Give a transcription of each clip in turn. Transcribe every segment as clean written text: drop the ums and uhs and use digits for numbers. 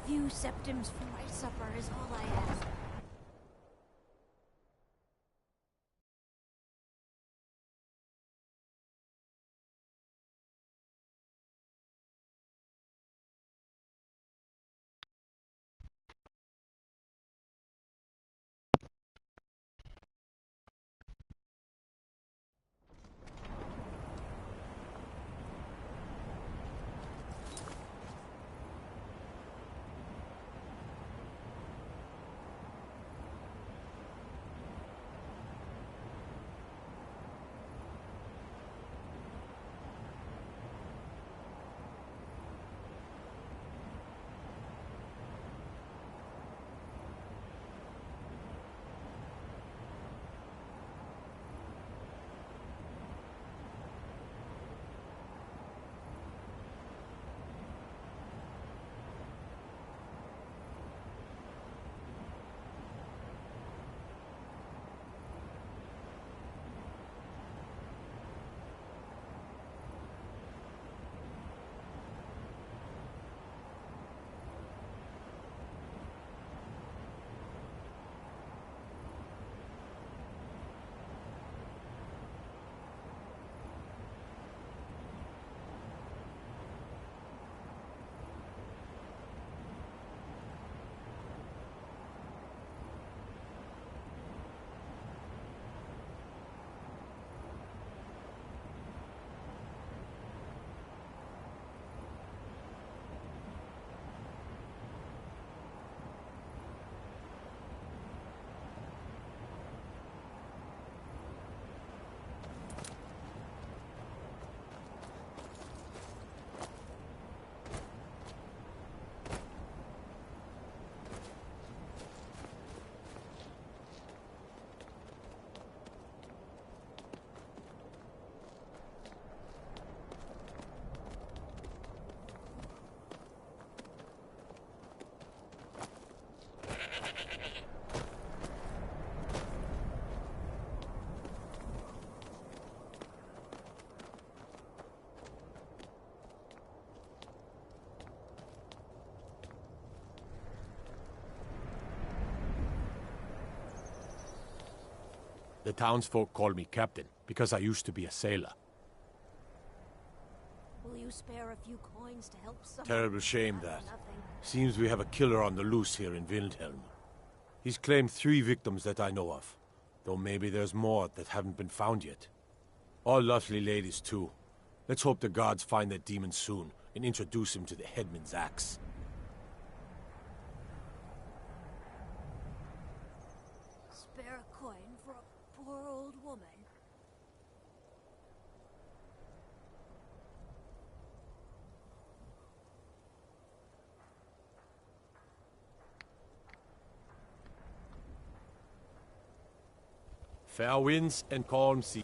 few septims for my supper is all I ask. The townsfolk call me captain, because I used to be a sailor. Will you spare a few coins to help someone? Terrible shame that. Nothing. Seems we have a killer on the loose here in Wilhelm. He's claimed 3 victims that I know of, though maybe there's more that haven't been found yet. All lovely ladies too. Let's hope the gods find that demon soon and introduce him to the headman's axe. Spare a coin for a poor old woman. Fair winds and calm seas.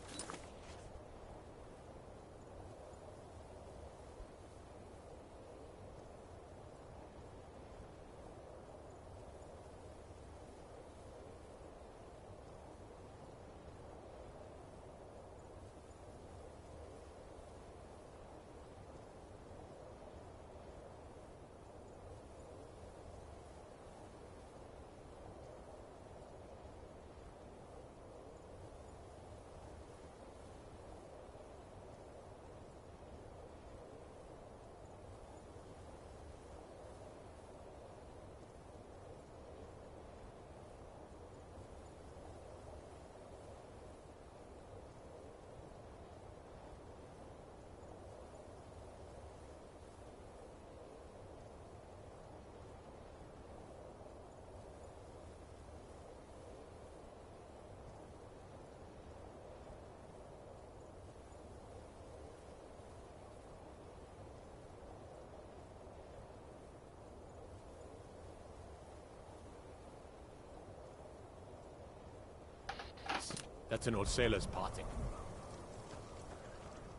That's an old sailor's parting.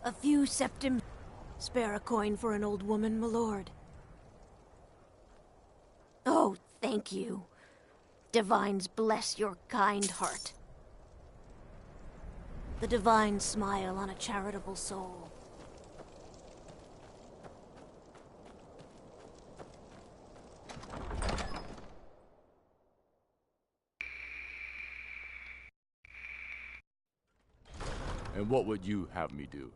A few septim. Spare a coin for an old woman, my lord. Oh, thank you. Divines bless your kind heart. The divines smile on a charitable soul. And what would you have me do?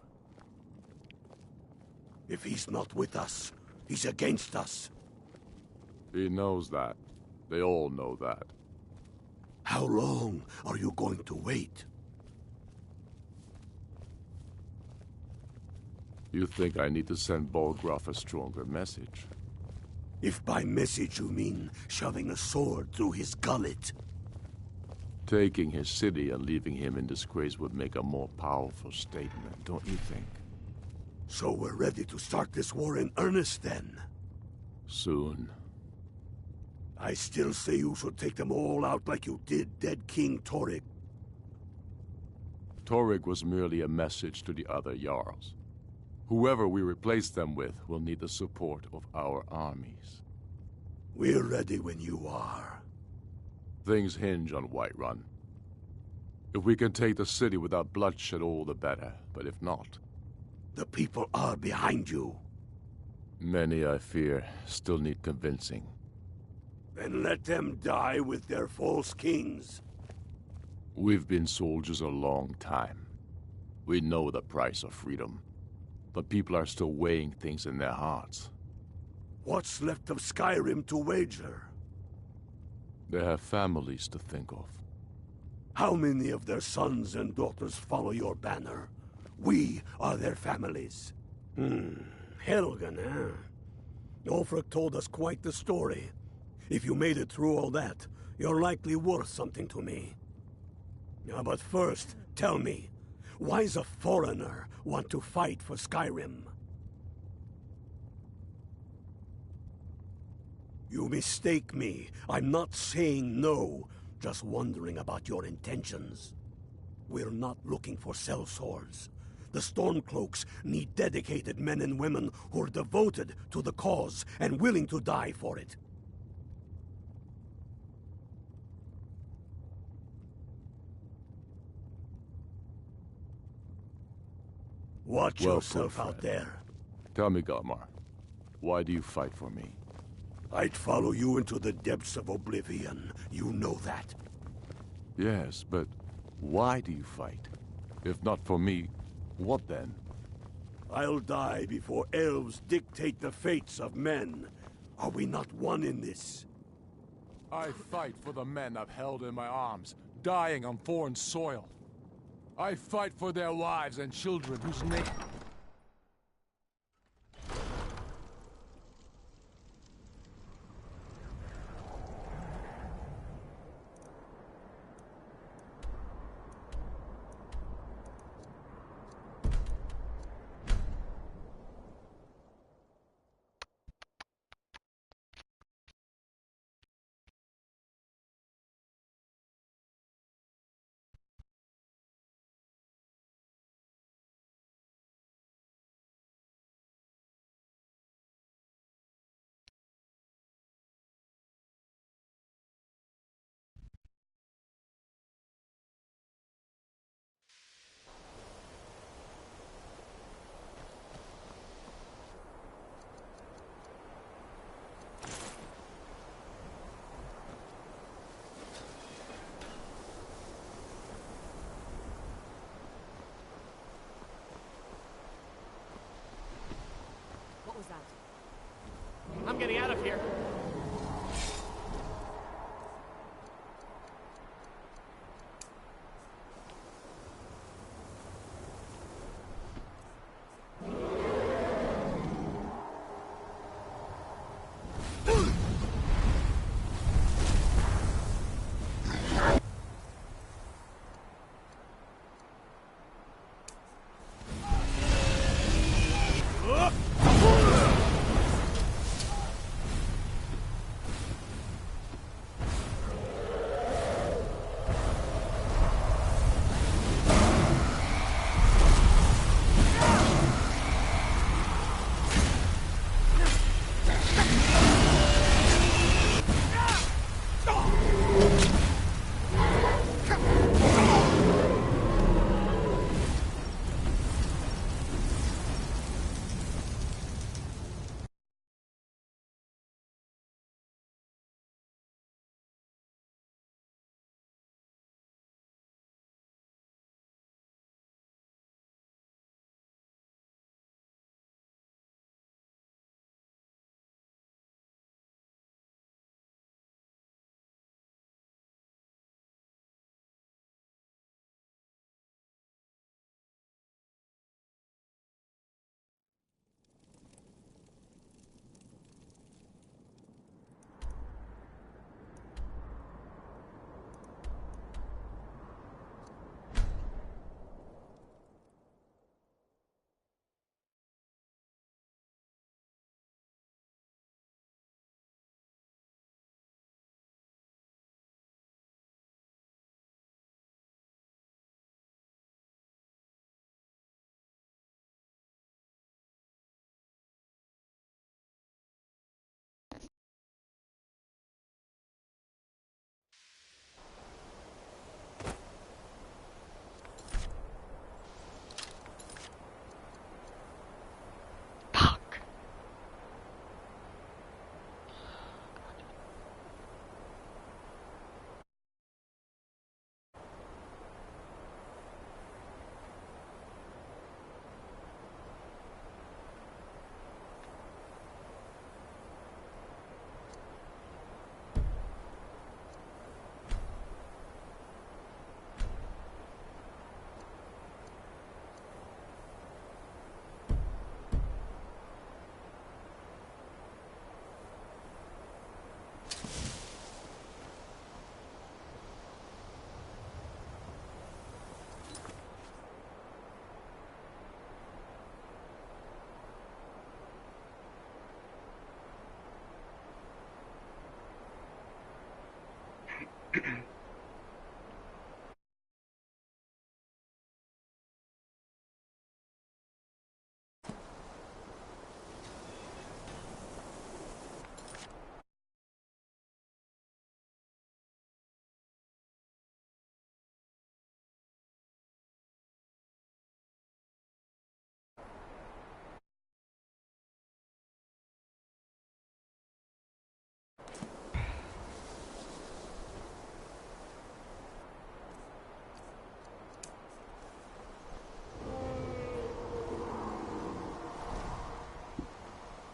If he's not with us, he's against us. He knows that. They all know that. How long are you going to wait? You think I need to send Bolgraf a stronger message? If by message you mean shoving a sword through his gullet. Taking his city and leaving him in disgrace would make a more powerful statement, don't you think? So we're ready to start this war in earnest then? Soon. I still say you should take them all out like you did dead King Torygg. Torygg was merely a message to the other Jarls. Whoever we replace them with will need the support of our armies. We're ready when you are. Things hinge on Whiterun. If we can take the city without bloodshed, all the better. But if not... The people are behind you. Many, I fear, still need convincing. Then let them die with their false kings. We've been soldiers a long time. We know the price of freedom. But people are still weighing things in their hearts. What's left of Skyrim to wager? They have families to think of. How many of their sons and daughters follow your banner? We are their families. Helgen, eh? Ulfric told us quite the story. If you made it through all that, you're likely worth something to me. Now, but first, tell me, why's a foreigner want to fight for Skyrim? You mistake me. I'm not saying no, just wondering about your intentions. We're not looking for sellswords. The Stormcloaks need dedicated men and women who are devoted to the cause and willing to die for it. Watch yourself out there. Tell me, Galmar, why do you fight for me? I'd follow you into the depths of oblivion. You know that. Yes, but why do you fight? If not for me, what then? I'll die before elves dictate the fates of men. Are we not one in this? I fight for the men I've held in my arms, dying on foreign soil. I fight for their wives and children whose name... I'm getting out of here.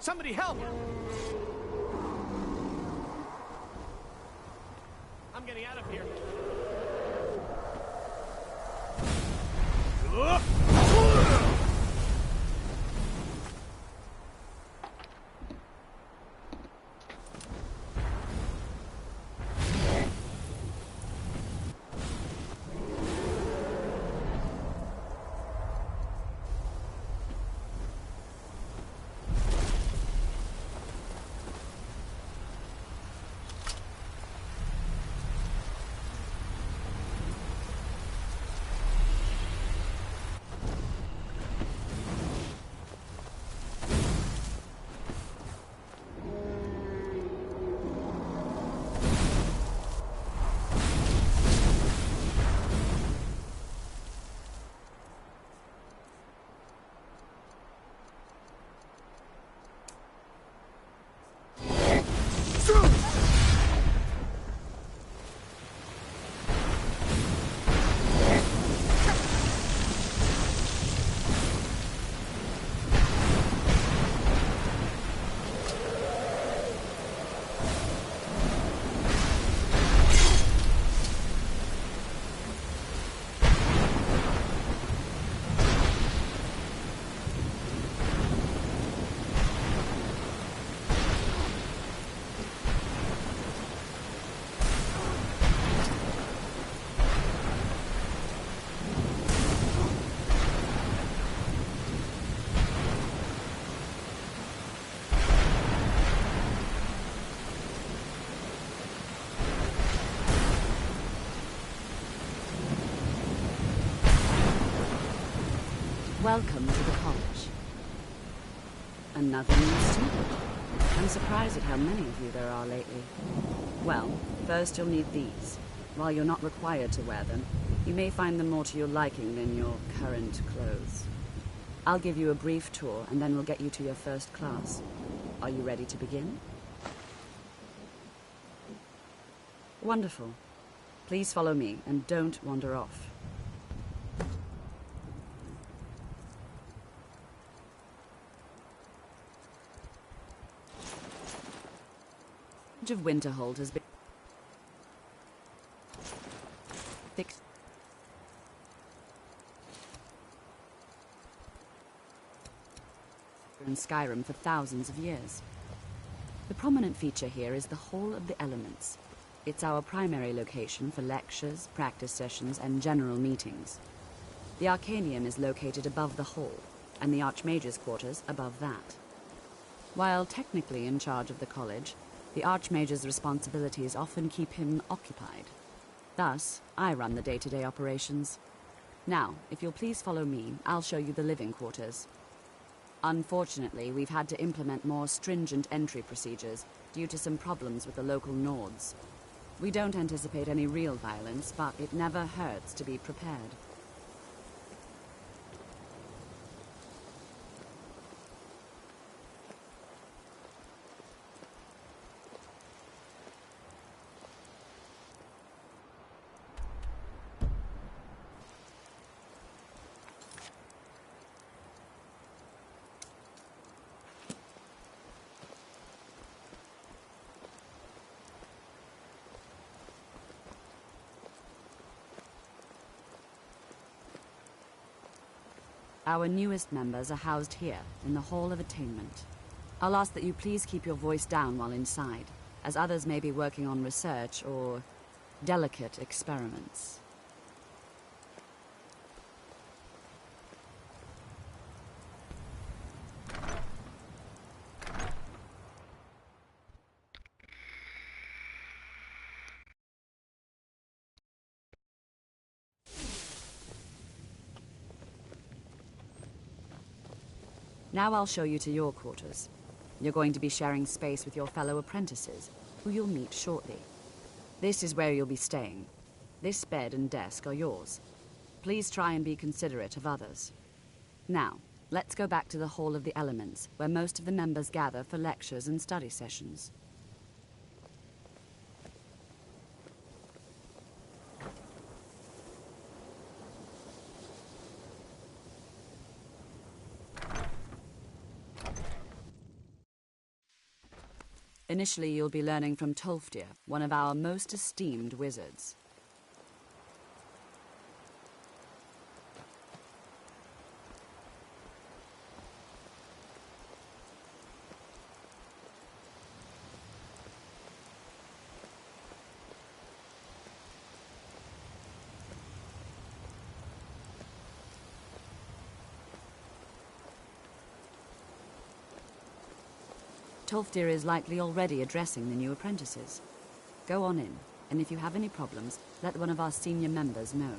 Somebody help! I'm getting out of here. Welcome to the college. Another new student. I'm surprised at how many of you there are lately. Well, first you'll need these. While you're not required to wear them, you may find them more to your liking than your current clothes. I'll give you a brief tour, and then we'll get you to your first class. Are you ready to begin? Wonderful. Please follow me, and don't wander off. Of Winterhold has been fixed in Skyrim for thousands of years. The prominent feature here is the Hall of the Elements. It's our primary location for lectures, practice sessions, and general meetings. The Arcanium is located above the hall, and the Archmage's quarters above that. While technically in charge of the college, the Archmage's responsibilities often keep him occupied. Thus, I run the day-to-day operations. Now, if you'll please follow me, I'll show you the living quarters. Unfortunately, we've had to implement more stringent entry procedures due to some problems with the local Nords. We don't anticipate any real violence, but it never hurts to be prepared. Our newest members are housed here, in the Hall of Attainment. I'll ask that you please keep your voice down while inside, as others may be working on research or delicate experiments. Now I'll show you to your quarters. You're going to be sharing space with your fellow apprentices, who you'll meet shortly. This is where you'll be staying. This bed and desk are yours. Please try and be considerate of others. Now, let's go back to the Hall of the Elements, where most of the members gather for lectures and study sessions. Initially, you'll be learning from Tolfdir, one of our most esteemed wizards. Tolfdir is likely already addressing the new apprentices. Go on in, and if you have any problems, let one of our senior members know.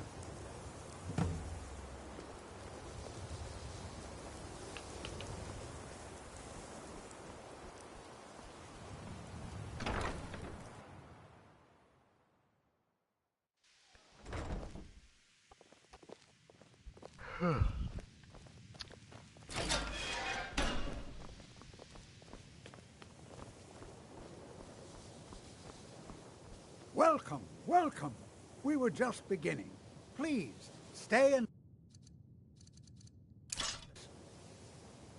Welcome, welcome. We were just beginning. Please, stay and...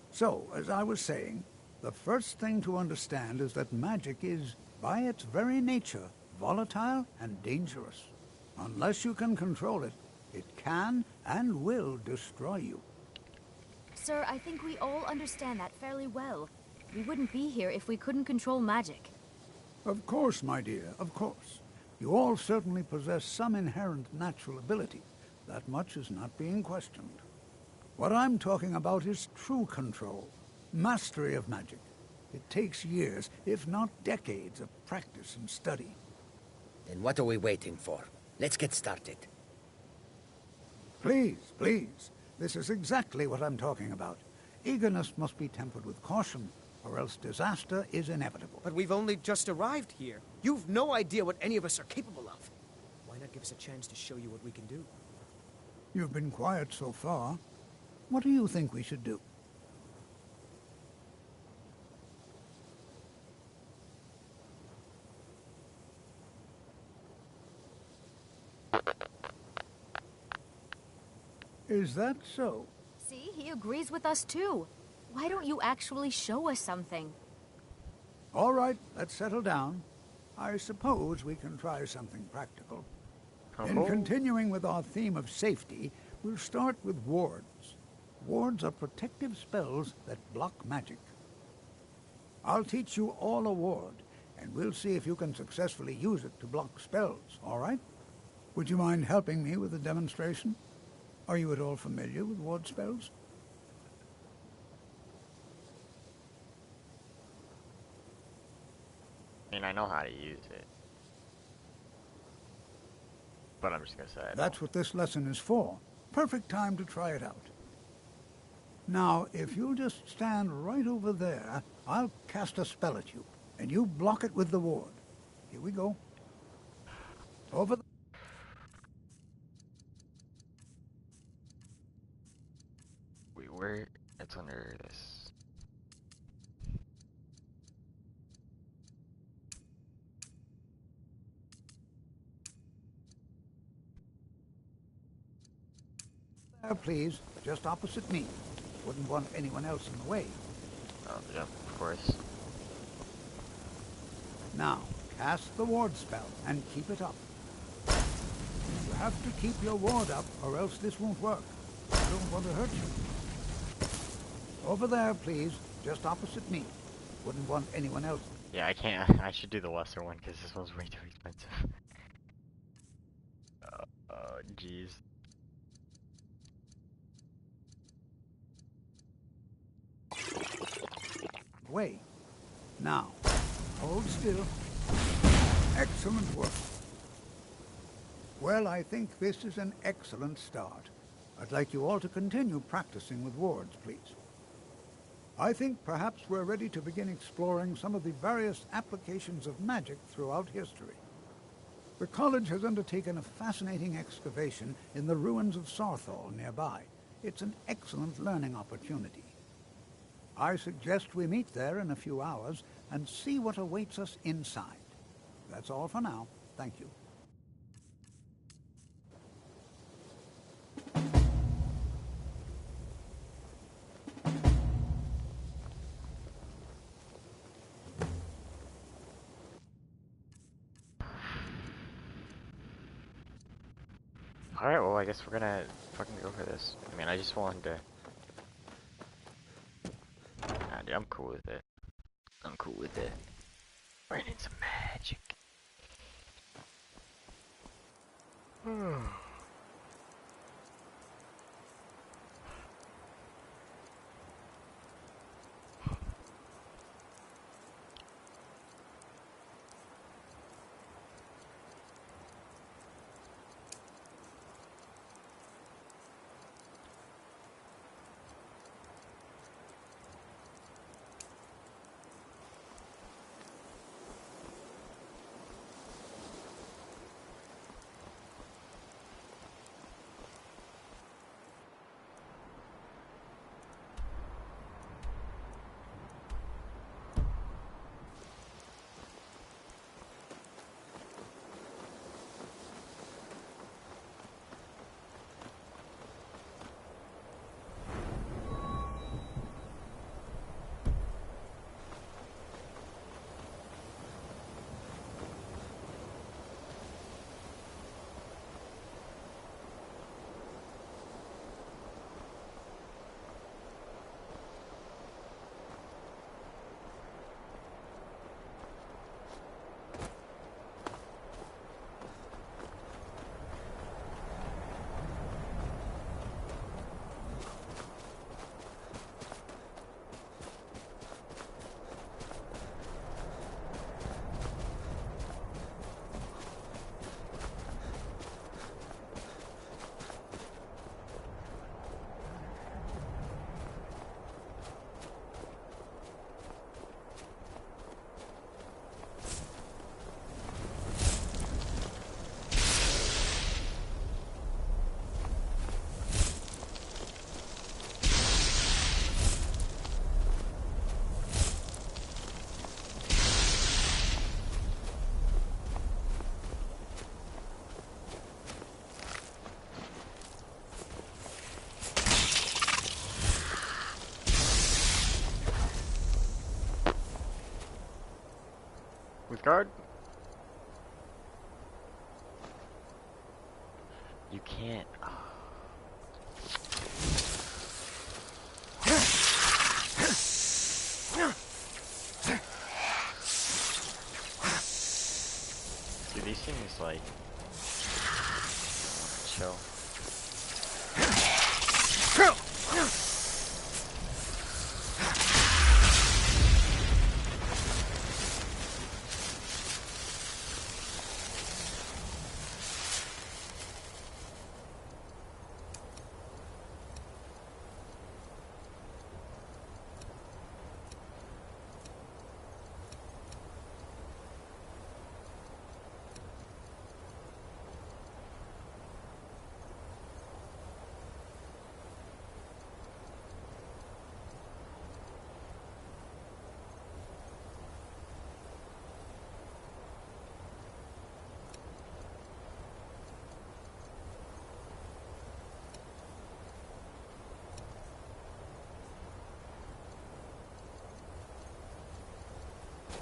So, as I was saying, the first thing to understand is that magic is, by its very nature, volatile and dangerous. Unless you can control it, it can and will destroy you. Sir, I think we all understand that fairly well. We wouldn't be here if we couldn't control magic. Of course, my dear, of course. You all certainly possess some inherent natural ability. That much is not being questioned. What I'm talking about is true control, mastery of magic. It takes years, if not decades, of practice and study. Then what are we waiting for? Let's get started. Please, please. This is exactly what I'm talking about. Eagerness must be tempered with caution, or else disaster is inevitable. But we've only just arrived here. You've no idea what any of us are capable of. Why not give us a chance to show you what we can do? You've been quiet so far. What do you think we should do? Is that so? See, he agrees with us too. Why don't you actually show us something? All right, let's settle down. I suppose we can try something practical. In continuing with our theme of safety, we'll start with wards. Wards are protective spells that block magic. I'll teach you all a ward, and we'll see if you can successfully use it to block spells, all right? Would you mind helping me with the demonstration? Are you at all familiar with ward spells? I mean, I know how to use it. But I'm just gonna say That's what this lesson is for. Perfect time to try it out. Now, if you'll just stand right over there, I'll cast a spell at you, and you block it with the ward. Here we go. Over the... Wait, where? It's under this. There, please, just opposite me. Wouldn't want anyone else in the way. Oh, yeah, of course. Now, cast the ward spell and keep it up. You have to keep your ward up or else this won't work. I don't want to hurt you. Over there, please, just opposite me. Wouldn't want anyone else. Yeah, I can't. I should do the lesser one because this one's way too expensive. Jeez. Way. Now, hold still. Excellent work. Well, I think this is an excellent start. I'd like you all to continue practicing with wards, please. I think perhaps we're ready to begin exploring some of the various applications of magic throughout history. The college has undertaken a fascinating excavation in the ruins of Sarthal nearby. It's an excellent learning opportunity. I suggest we meet there in a few hours and see what awaits us inside. That's all for now. Thank you. Alright, well I guess we're gonna fucking go for this. I mean, I just wanted to... Nah, dude, I'm cool with it. I'm cool with it. We're in some magic. With guard? You can't. Dude, these things like chill.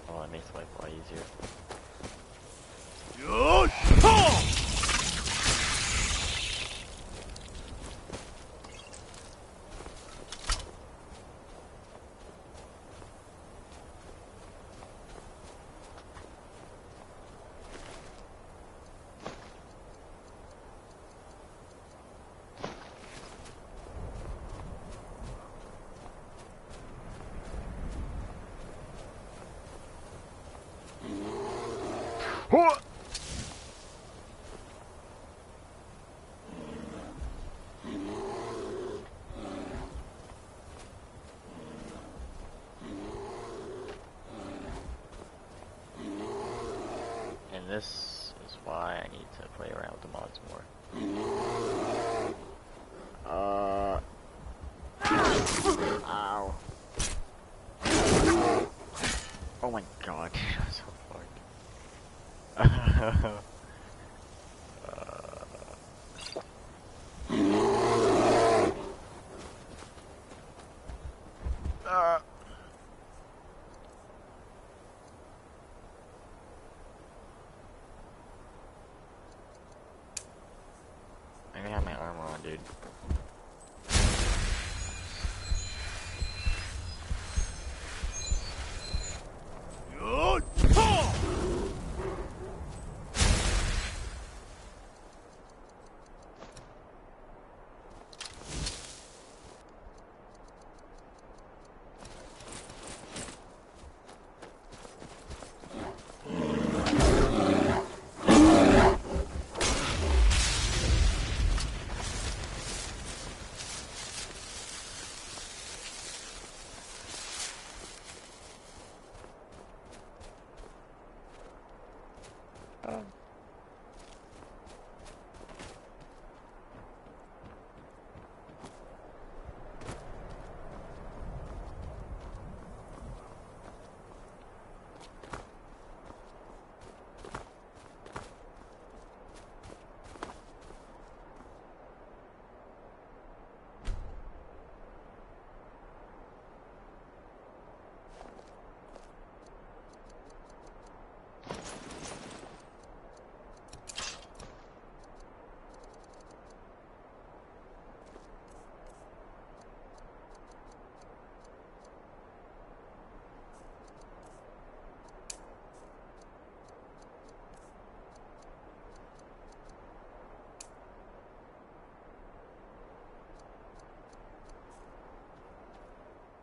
Oh, that makes life a lot easier. And this is why I need to play around with the mods more. Ow. Oh my god, so fucked. I don't have my armor on, dude.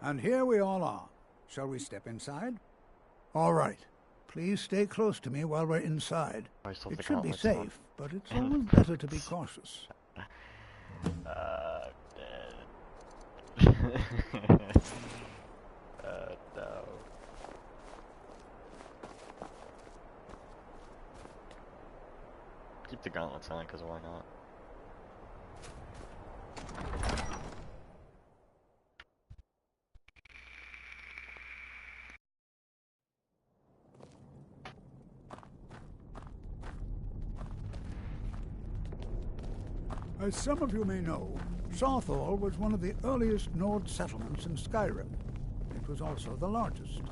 And here we all are. Shall we step inside? All right. Please stay close to me while we're inside. It should be safe, but it's always better to be cautious. No. Keep the gauntlets on, because why not? As some of you may know, Sarthal was one of the earliest Nord settlements in Skyrim. It was also the largest.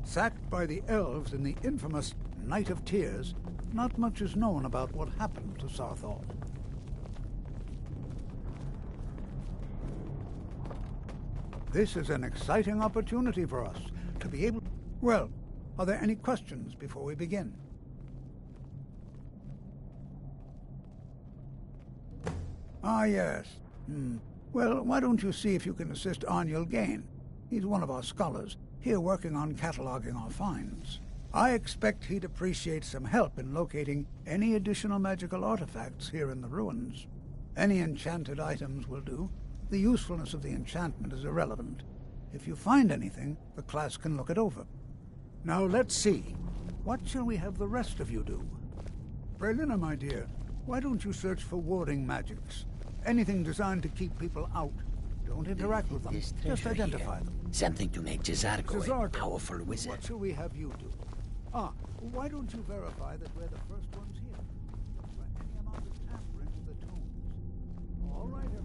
Sacked by the elves in the infamous Night of Tears, not much is known about what happened to Sarthal. This is an exciting opportunity for us to be able... Well, are there any questions before we begin? Ah, yes. Well, why don't you see if you can assist Arniel Gain? He's one of our scholars, here working on cataloging our finds. I expect he'd appreciate some help in locating any additional magical artifacts here in the ruins. Any enchanted items will do. The usefulness of the enchantment is irrelevant. If you find anything, the class can look it over. Now let's see. What shall we have the rest of you do? Brelina, my dear, why don't you search for warding magics? Anything designed to keep people out. Don't interact with them. Just identify them. Something to make Jhdxx a powerful wizard. What shall we have you do? Ah, why don't you verify that we're the first ones here? Look for any amount of tampering with the tombs. All right, everyone.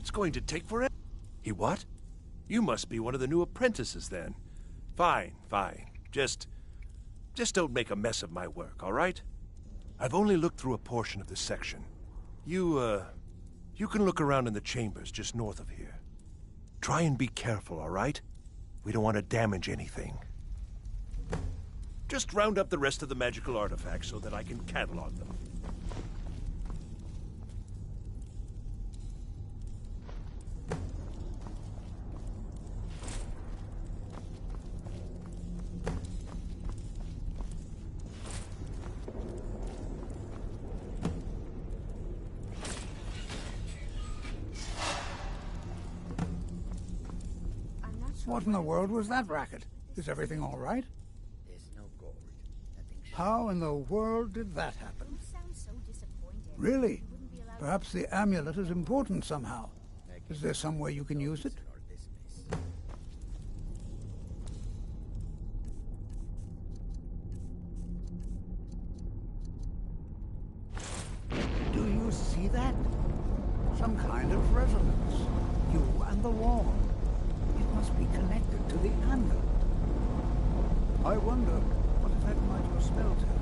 It's going to take forever. He what? You must be one of the new apprentices then. Fine, fine. Just don't make a mess of my work, all right? I've only looked through a portion of this section. You You can look around in the chambers just north of here. Try and be careful, all right? We don't want to damage anything. Just round up the rest of the magical artifacts so that I can catalog them. What in the world was that racket? Is everything all right? There's no gold. How in the world did that happen? You sound so disappointed. Really? Perhaps the amulet is important somehow. Is there some way you can use it? Do you see that? Some kind of resonance. You and the wall. It must be connected to the amulet. I wonder what effect might your spell have.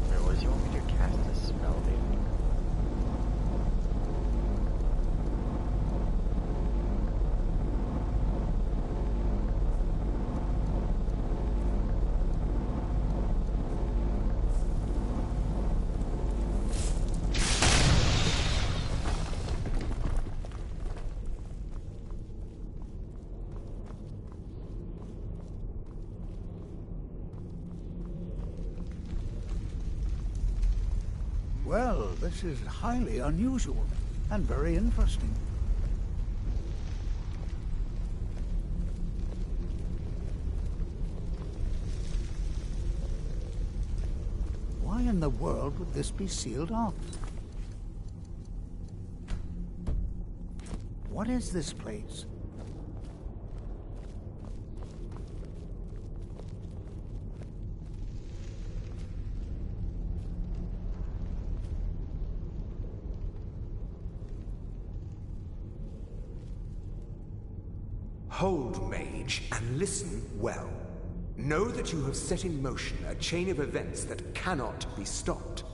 Where was you want me to cast a spell, dude? Well, this is highly unusual and very interesting. Why in the world would this be sealed off? What is this place? Hold, mage, and listen well. Know that you have set in motion a chain of events that cannot be stopped.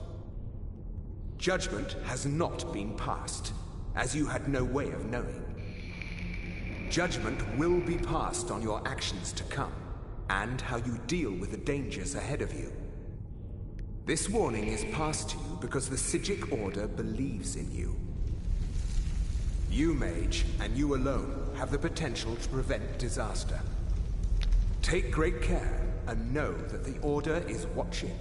Judgment has not been passed, as you had no way of knowing. Judgment will be passed on your actions to come, and how you deal with the dangers ahead of you. This warning is passed to you because the Jhdxx Order believes in you. You, mage, and you alone, have the potential to prevent disaster. Take great care, and know that the Order is watching.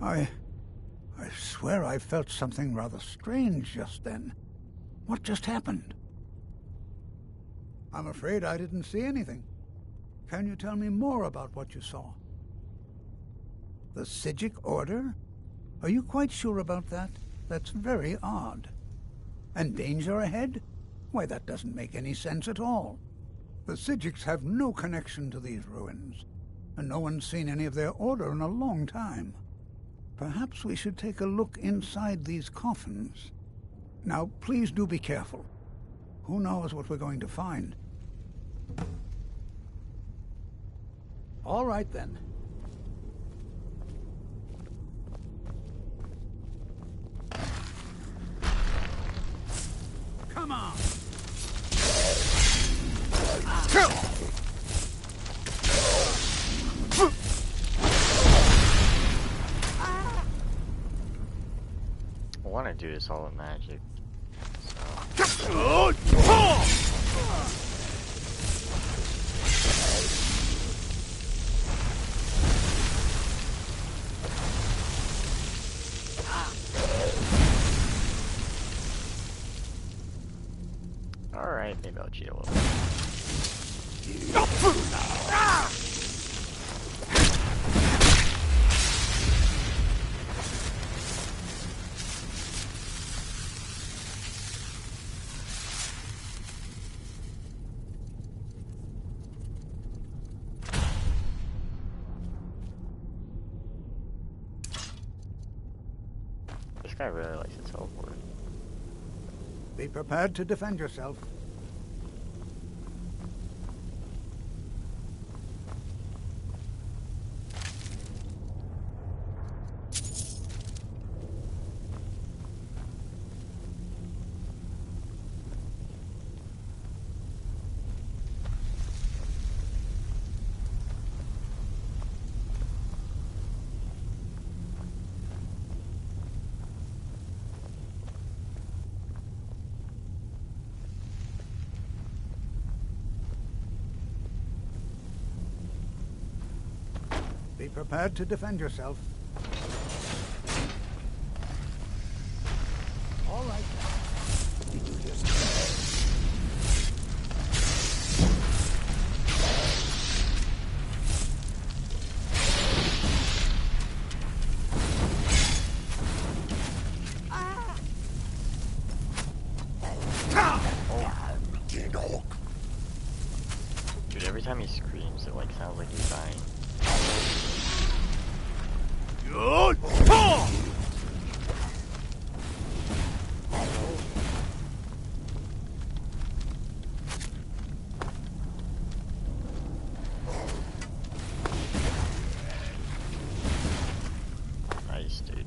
I swear I felt something rather strange just then. What just happened? I'm afraid I didn't see anything. Can you tell me more about what you saw? The Jhdxx Order? Are you quite sure about that? That's very odd. And danger ahead? Why, that doesn't make any sense at all. The Jhdxx have no connection to these ruins, and no one's seen any of their order in a long time. Perhaps we should take a look inside these coffins. Now, please do be careful. Who knows what we're going to find? All right, then. Come on! I want to do this all with magic. Alright, maybe I'll cheat a little bit. This guy really likes to teleport. Be prepared to defend yourself. Be prepared to defend yourself. All right. Dude, every time he screams, it like sounds like he's dying. Nice, dude.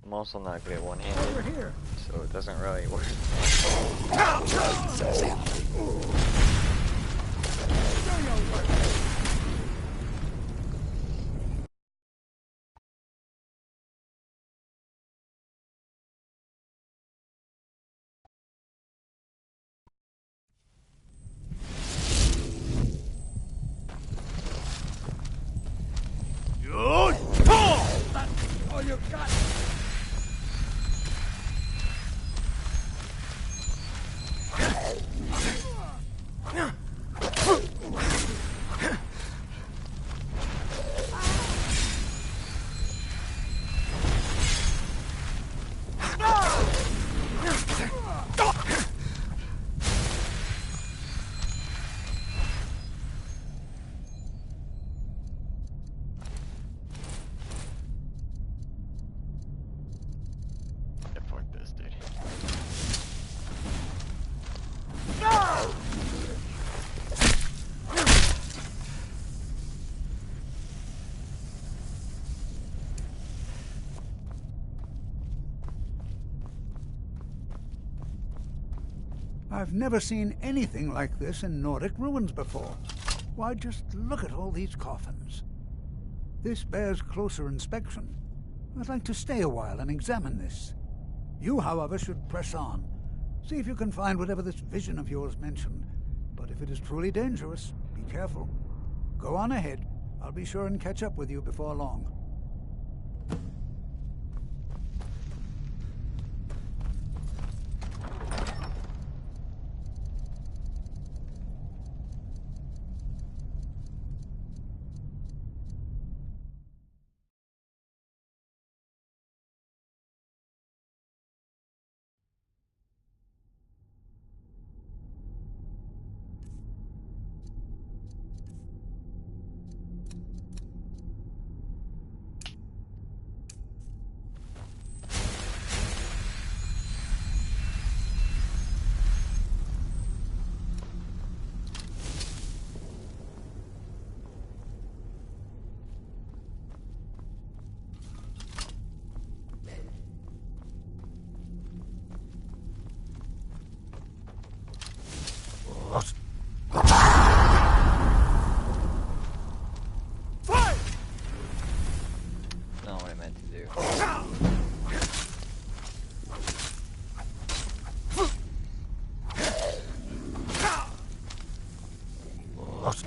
I'm also not good at one-handed, so it doesn't really work. That's all you've got. I've never seen anything like this in Nordic ruins before. Why, just look at all these coffins. This bears closer inspection. I'd like to stay a while and examine this. You, however, should press on. See if you can find whatever this vision of yours mentioned. But if it is truly dangerous, be careful. Go on ahead. I'll be sure and catch up with you before long. What's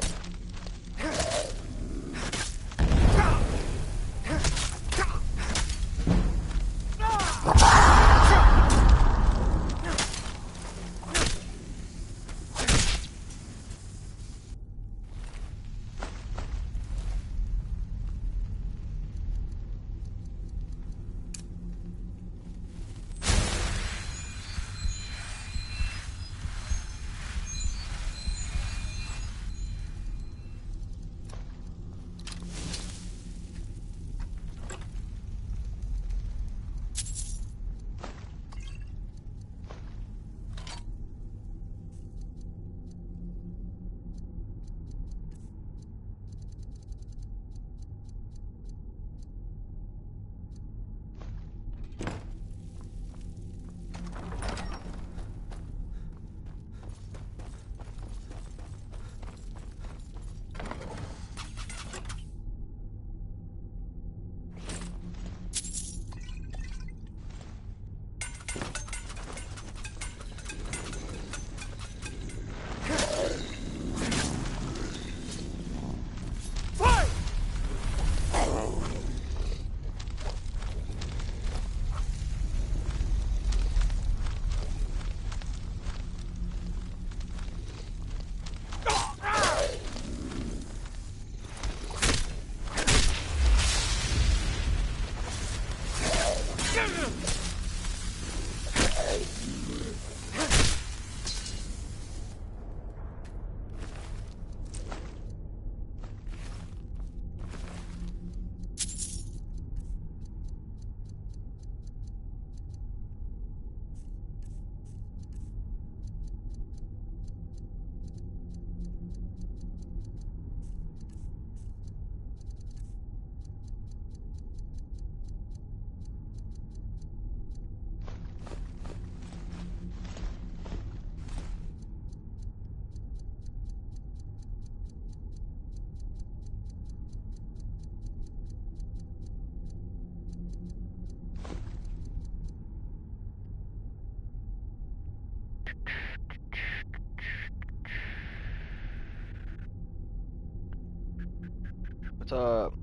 up?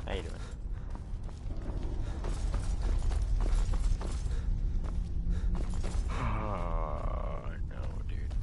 How you doing? Oh, no, dude.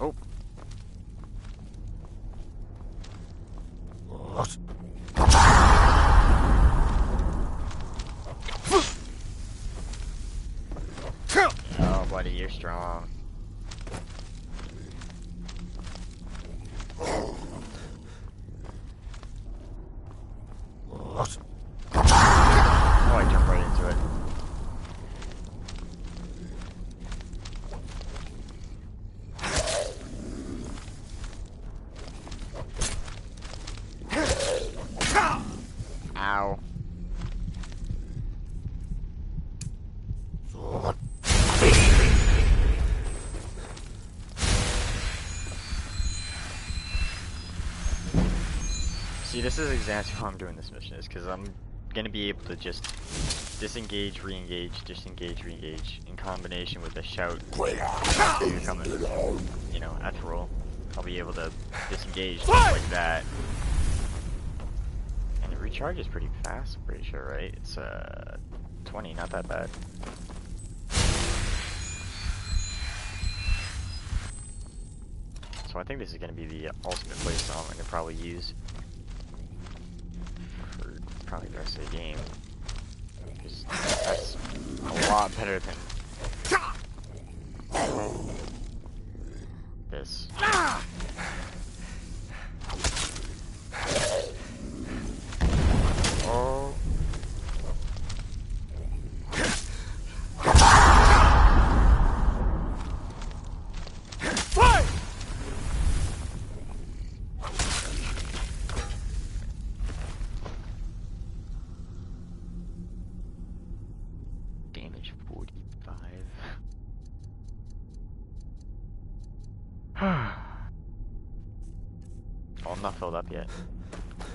Oh. Oh, buddy, you're strong. Oh, I jumped right into it. Ow. See, this is exactly how I'm doing this mission, is because I'm gonna be able to just disengage, re-engage, disengage, re-engage in combination with a shout. So you're coming, you know, at the roll. I'll be able to disengage just like that. And it recharges pretty fast, I'm pretty sure, right? It's 20, not that bad. So I think this is going to be the ultimate playstyle I'm going to probably use for probably the rest of the game. Because that's a lot better than this. Oh. Lv-45. Oh, I'm not filled up yet.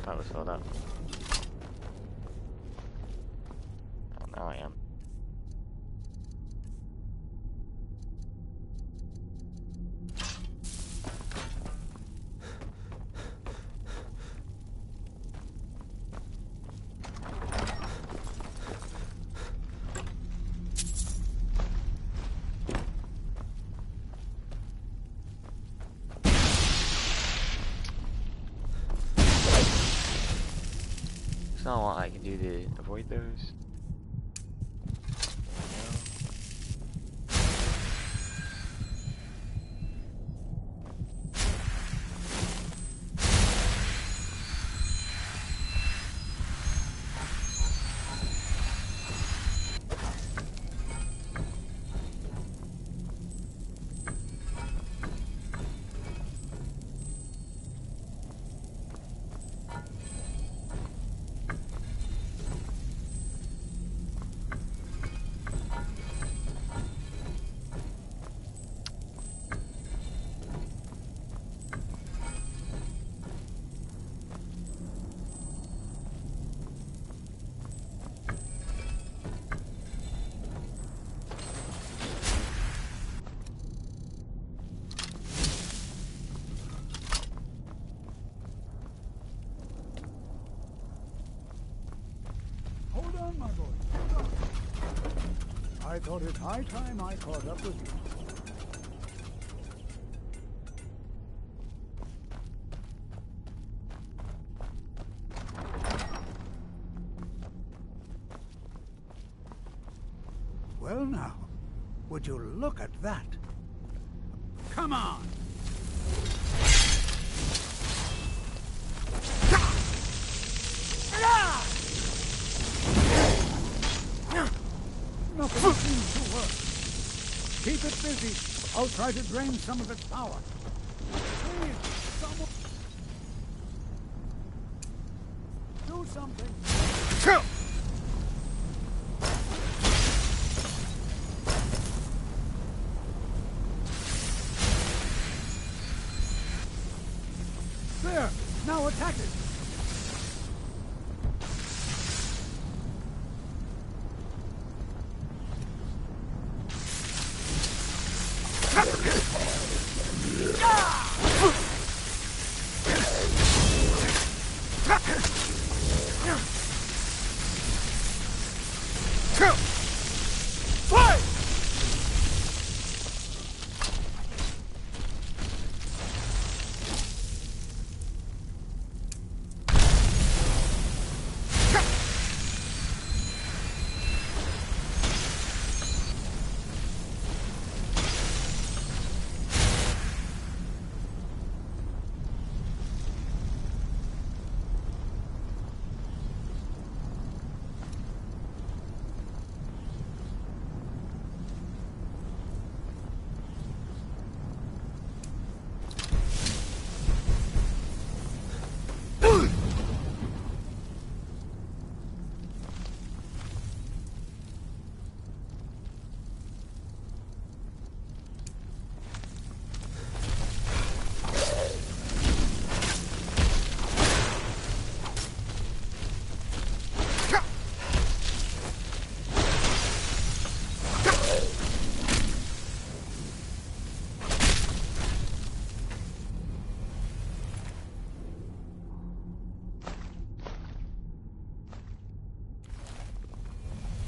That was filled up. Oh, now I am. There's not a lot I can do to avoid those. I thought it high time I caught up with you. Well now, would you look at that? Come on! Nothing seems to work. Keep it busy. I'll try to drain some of its power. Please, someone... do something. There! Now attack it!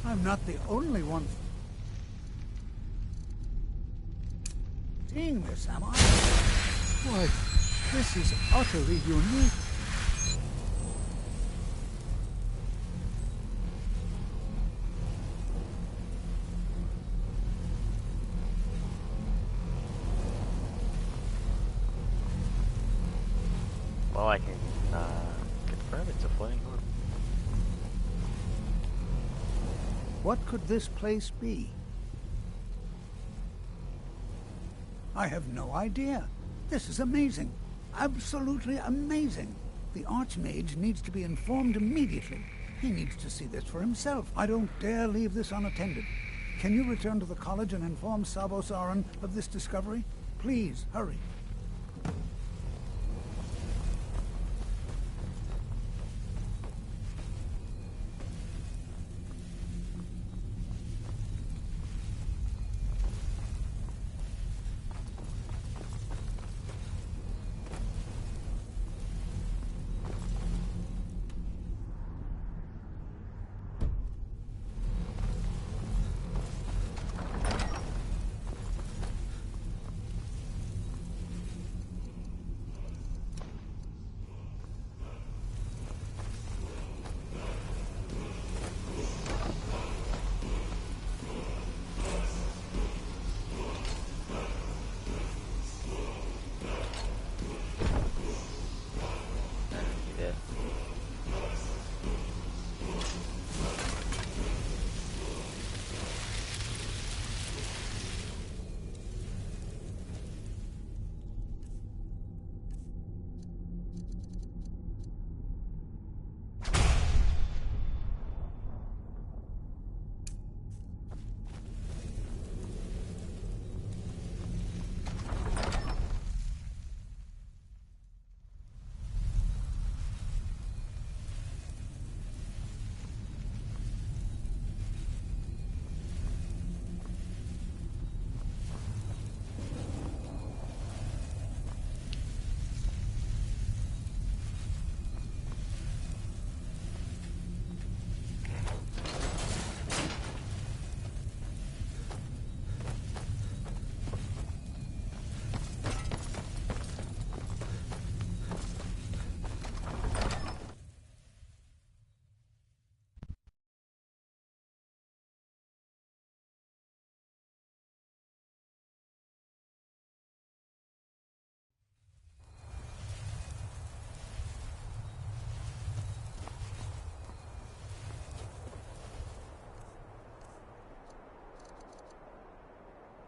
I'm not the only one seeing this, am I? Why, this is utterly unique. Well, I can confirm it's a floating orb. What could this place be? I have no idea. This is amazing. Absolutely amazing. The Archmage needs to be informed immediately. He needs to see this for himself. I don't dare leave this unattended. Can you return to the college and inform Sabo Saran of this discovery? Please, hurry.